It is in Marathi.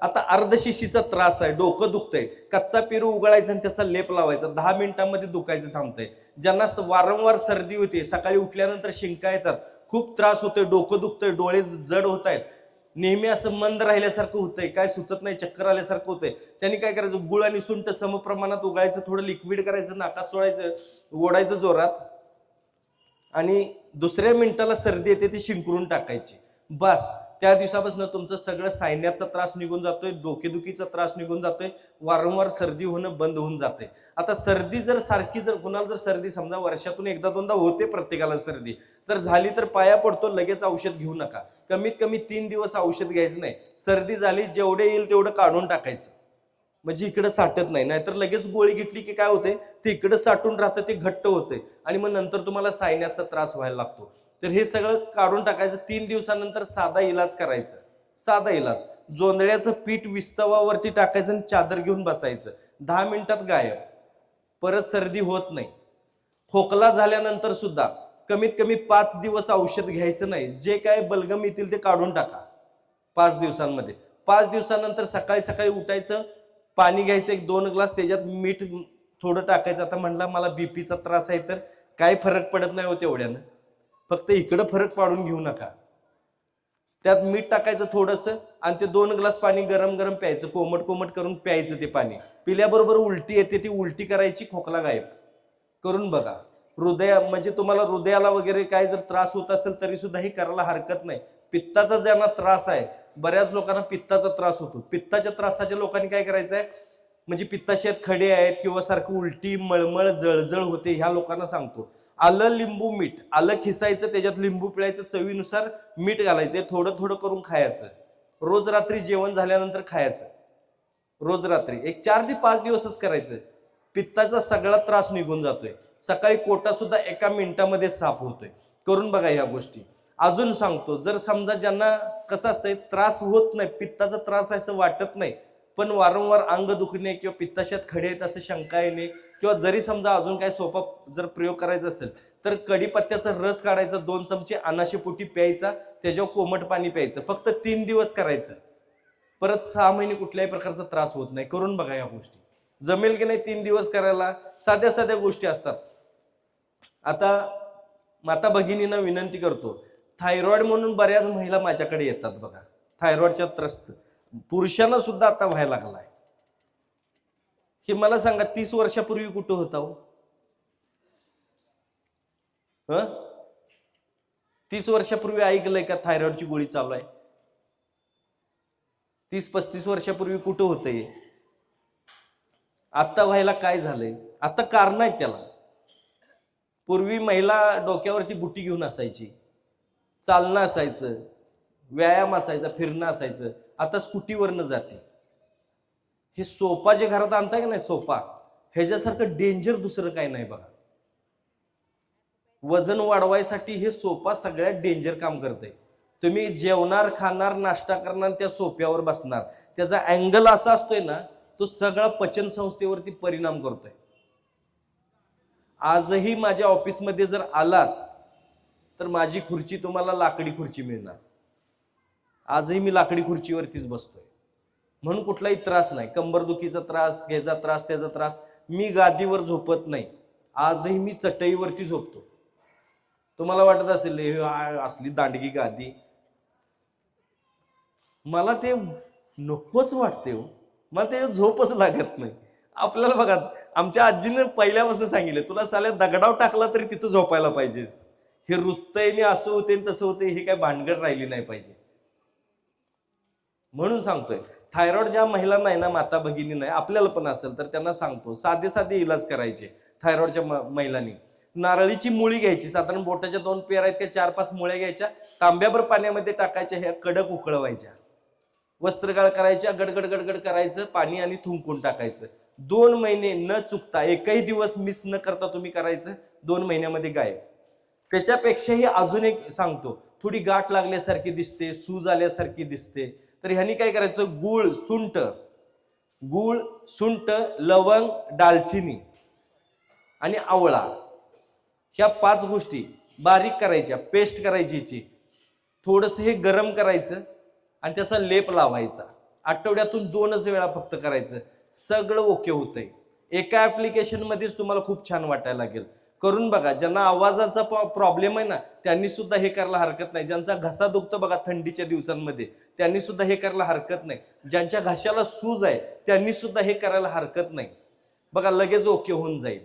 आता अर्धशिशीचा त्रास आहे, डोकं दुखतंय, कच्चा पेरू उघडायचा आणि त्याचा लेप लावायचा, 10 मिनिटांमध्ये दुखायचं थांबतंय. ज्यांना वारंवार सर्दी होते, सकाळी उठल्यानंतर शिंका येतात, खूप त्रास होतोय, डोकं दुखतंय, डोळे जड होत आहेत, नेहमी असं मंद राहिल्यासारखं होतंय, काय सुचत नाही, चक्कर आल्यासारखं होतंय, त्यांनी काय करायचं, गुळ आणि सुंठ समप्रमाणात उगायचं, थोडं लिक्विड करायचं, नाकात सोडायचं, ओढायचं जोरात, आणि दुसऱ्या मिनिटाला सर्दी येते ती शिंकरून टाकायची. बस त्या दिवसापासून तुमचं सगळं सायन्याचा त्रास निघून जातोय, डोकेदुखीचा त्रास निघून जातोय, वारंवार सर्दी होणं बंद होऊन जाते. आता सर्दी जर सारखी, जर कुणाला जर सर्दी समजा वर्षातून एकदा दोनदा होते प्रत्येकाला सर्दी, तर झाली तर पाया पडतो, लगेच औषध घेऊ नका. कमीत कमी 3 दिवस औषध घ्यायचं नाही. सर्दी झाली, जेवढे येईल तेवढं काढून टाकायचं, म्हणजे इकडे साठत नाही. नाहीतर लगेच गोळी घेतली की काय होते, ते इकडे साठून राहतं, ते घट्ट होते आणि मग नंतर तुम्हाला सायन्याचा त्रास व्हायला लागतो. तर हे सगळं काढून टाकायचं. 3 दिवसानंतर साधा इलाज करायचा. साधा इलाज, जोंधळ्याचं पीठ विस्तवावरती टाकायचं आणि चादर घेऊन बसायचं, 10 मिनिटात गायब. परत सर्दी होत नाही. खोकला झाल्यानंतर सुद्धा कमीत कमी 5 दिवस औषध घ्यायचं नाही. जे काय बलगम येतील ते काढून टाका 5 दिवसांमध्ये. 5 दिवसानंतर सकाळी सकाळी उठायचं, पाणी घ्यायचं 1-2 ग्लास, त्याच्यात मीठ थोडं टाकायचं. आता म्हणला मला बीपीचा त्रास आहे, तर काय फरक पडत नाही होत एवढ्यानं, फक्त इकडं फरक पाडून घेऊ नका. त्यात मीठ टाकायचं थोडंसं आणि ते 2 ग्लास पाणी गरम गरम प्यायचं, कोमट कोमट करून प्यायचं. ते पाणी पिल्याबरोबर उलटी येते, ती उलटी करायची, खोकला गायब. करून बघा. म्हणजे तुम्हाला हृदयाला वगैरे काय जर त्रास होत असेल तरी सुद्धा हे करायला हरकत नाही. पित्ताचा ज्यांना त्रास आहे, बऱ्याच लोकांना पित्ताचा त्रास होतो, पित्ताच्या त्रासाच्या लोकांनी काय करायचं आहे, म्हणजे पित्ताशयात खडे आहेत किंवा सारखं उलटी, मळमळ, जळजळ होते, ह्या लोकांना सांगतो, आलं, लिंबू, मीठ, आलं खिसायचं, त्याच्यात लिंबू पिळायचं, चवीनुसार मीठ घालायचं, थोडं थोडं करून खायचं. रोज रात्री जेवण झाल्यानंतर खायचं, रोज रात्री 4 ते 5 दिवसच करायचं. पित्ताचा सगळा त्रास निघून जातोय. सकाळी कोटा सुद्धा 1 मिनिटामध्ये साफ होतोय. करून बघा ह्या गोष्टी. अजून सांगतो, जर समजा ज्यांना कसं असतंय, त्रास होत नाही, पित्ताचा त्रास आहे असं वाटत नाही, पण वारंवार अंग दुखणे किंवा पित्ताशयात खडे आहेत असं शंका येणे, किंवा जरी समजा अजून काय सोपा जर प्रयोग करायचा असेल तर कढीपत्त्याचा रस काढायचा, 2 चमचे अनाशेपोटी प्यायचा, त्याच्यावर कोमट पाणी प्यायचं. फक्त 3 दिवस करायचं. परत 6 महिने कुठल्याही प्रकारचा त्रास होत नाही. करून बघा या गोष्टी. जमेल की नाही 3 दिवस करायला? साध्या साध्या गोष्टी असतात. आता माता भगिनींना विनंती करतो, थायरॉइड म्हणून बऱ्याच महिला माझ्याकडे येतात बघा, थायरॉइडच्या त्रस्त. पुरुषांना सुद्धा आता व्हायला लागलाय. हे मला सांगा, 30 वर्षापूर्वी कुठं होता हो? 30 वर्षापूर्वी ऐकलंय का थायरॉइडची गोळी चालू आहे? 30-35 वर्षापूर्वी कुठं होतं हे? आता व्हायला काय झालंय? आता कारण आहेत त्याला. पूर्वी महिला डोक्यावरती बुटी घेऊन असायची, चालणं असायचं, व्यायाम असायचा, फिरणं असायचं. आता स्कूटीवरनं जाते. हे सोफा जे घरात आणताय का नाही, सोफा, ह्याच्यासारखं डेंजर दुसरं काय नाही बघा. वजन वाढवायसाठी हे सोफा सगळ्यात डेंजर काम करतंय. तुम्ही जेवणार, खाणार, नाश्ता करणार, त्या सोफ्यावर बसणार, त्याचा अँगल असा असतोय ना, तो सगळा पचन संस्थेवरती परिणाम करतोय. आजही माझ्या ऑफिसमध्ये जर आलात तर माझी खुर्ची तुम्हाला लाकडी खुर्ची मिळणार. आजही मी लाकडी खुर्चीवरतीच बसतोय. म्हणून कुठलाही त्रास नाही, कंबरदुखीचा त्रास, घ्यायचा त्रास, त्याचा त्रास. मी गादीवर झोपत नाही, आजही मी चटईवरती झोपतो. तुम्हाला वाटत असेल असली दांडगी गादी, मला ते नकोच वाटते हो, मला ते झोपच लागत नाही. आपल्याला बघा, आमच्या आजीनं पहिल्यापासून सांगितलं, तुला साल्या दगडाव टाकला तरी तिथं झोपायला पाहिजेस. हे वृत्तयने असं होते तसं होते, हे काय भानगड राहिली नाही पाहिजे. म्हणून सांगतोय, थायरॉइड ज्या महिलांना आहे ना, माता भगिनी नाही, आपल्याला पण असेल तर त्यांना सांगतो, साधे साधे इलाज करायचे. थायरॉइडच्या महिलांनी नारळीची मुळी घ्यायची, साधारण बोटाच्या 2 पेर आहेत, 4-5 मुळ्या घ्यायच्या, तांब्याभर पाण्यामध्ये टाकायच्या, ह्या कडक उकळवायच्या, वस्त्रगाळ करायच्या, गडगड गडगड करायचं, पाणी आणि थुंकून टाकायचं. 2 महिने न चुकता, एकही दिवस मिस न करता तुम्ही करायचं, 2 महिन्यामध्ये गायब. त्याच्यापेक्षाही अजून एक सांगतो, थोडी गाठ लागल्यासारखी दिसते, सूज आल्यासारखी दिसते, तर ह्यानी काय करायचं, गूळ, सुंठ, लवंग, दालचिनी आणि आवळा, ह्या 5 गोष्टी बारीक करायच्या, पेस्ट करायची, थोडंसं हे गरम करायचं आणि त्याचा लेप लावायचा. आठवड्यातून 2च वेळा फक्त करायचं, सगळं ओके होतंय. एका ऍप्लिकेशन मध्येच तुम्हाला खूप छान वाटायला लागेल. करून बघा. ज्यांना आवाजाचा प्रॉब्लेम आहे ना, त्यांनी सुद्धा हे करायला हरकत नाही. ज्यांचा घसा दुखतो बघा थंडीच्या दिवसांमध्ये, त्यांनी सुद्धा हे करायला हरकत नाही. ज्यांच्या घशाला सूज आहे त्यांनी सुद्धा हे करायला हरकत नाही. बघा लगेच ओके होऊन जाईल.